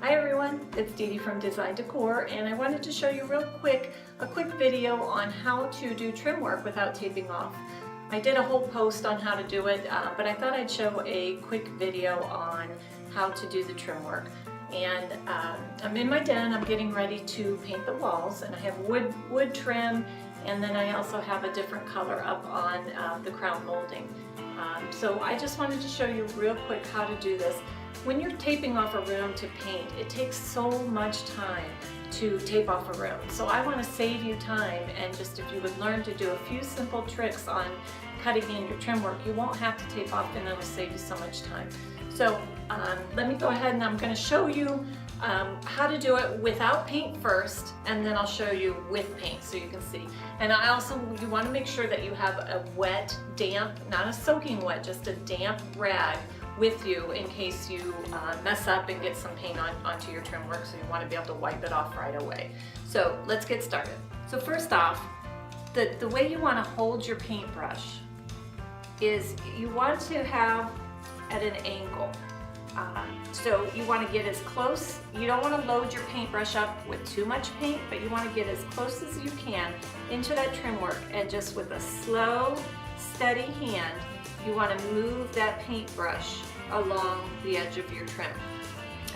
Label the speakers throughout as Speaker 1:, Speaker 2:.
Speaker 1: Hi everyone, it's Dee Dee from Decor, and I wanted to show you a quick video on how to do trim work without taping off. I did a whole post on how to do it, but I thought I'd show a quick video on how to do the trim work. And I'm in my den, I'm getting ready to paint the walls, and I have wood trim, and then I also have a different color up on the crown molding. So I just wanted to show you real quick how to do this. When you're taping off a room to paint, it takes so much time to tape off a room. So I want to save you time, and just if you would learn to do a few simple tricks on cutting in your trim work, you won't have to tape off, and it'll save you so much time. So let me go ahead and I'm going to show you how to do it without paint first, and then I'll show you with paint so you can see. And you want to make sure that you have a wet, damp, not a soaking wet, just a damp rag with you in case you mess up and get some paint onto your trim work, so you want to be able to wipe it off right away. So let's get started. So first off, the way you want to hold your paintbrush is you want to have at an angle. So you want to get as close, you don't want to load your paintbrush up with too much paint, but you want to get as close as you can into that trim work, and just with a slow, steady hand, you want to move that paintbrush along the edge of your trim.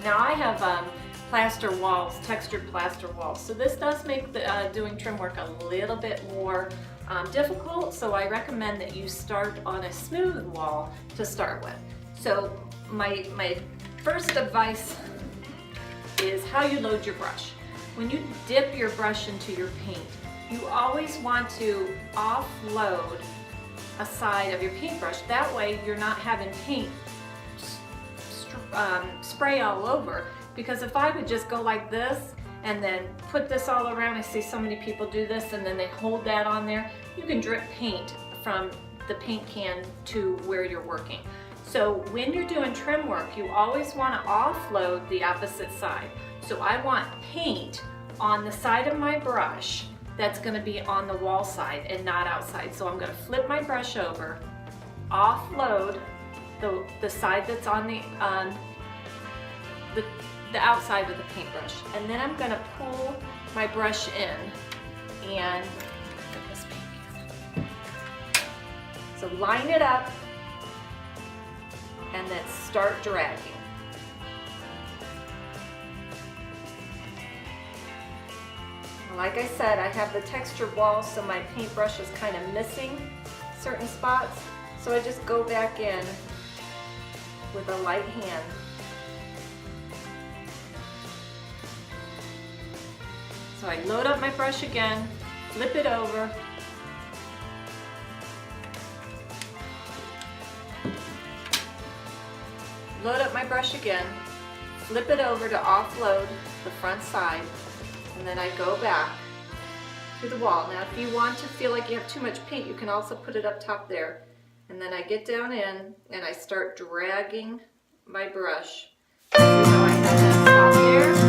Speaker 1: Now I have plaster walls, textured plaster walls, so this does make doing trim work a little bit more difficult, so I recommend that you start on a smooth wall to start with. So my first advice is how you load your brush. When you dip your brush into your paint, you always want to offload a side of your paintbrush. That way you're not having paint spray all over, because if I would just go like this and then put this all around, I see so many people do this and then they hold that on there, you can drip paint from the paint can to where you're working. So when you're doing trim work, you always want to offload the opposite side. So I want paint on the side of my brush that's going to be on the wall side and not outside. So I'm going to flip my brush over, offload the side that's on the outside of the paintbrush, and then I'm going to pull my brush in and get this paint. So line it up and then start dragging. Like I said, I have the textured wall, so my paintbrush is kind of missing certain spots. So I just go back in with a light hand. So I load up my brush again, flip it over, load up my brush again, flip it over to offload the front side, and then I go back to the wall. Now if you want to feel like you have too much paint, you can also put it up top there. And then I get down in and I start dragging my brush. So I have that top there.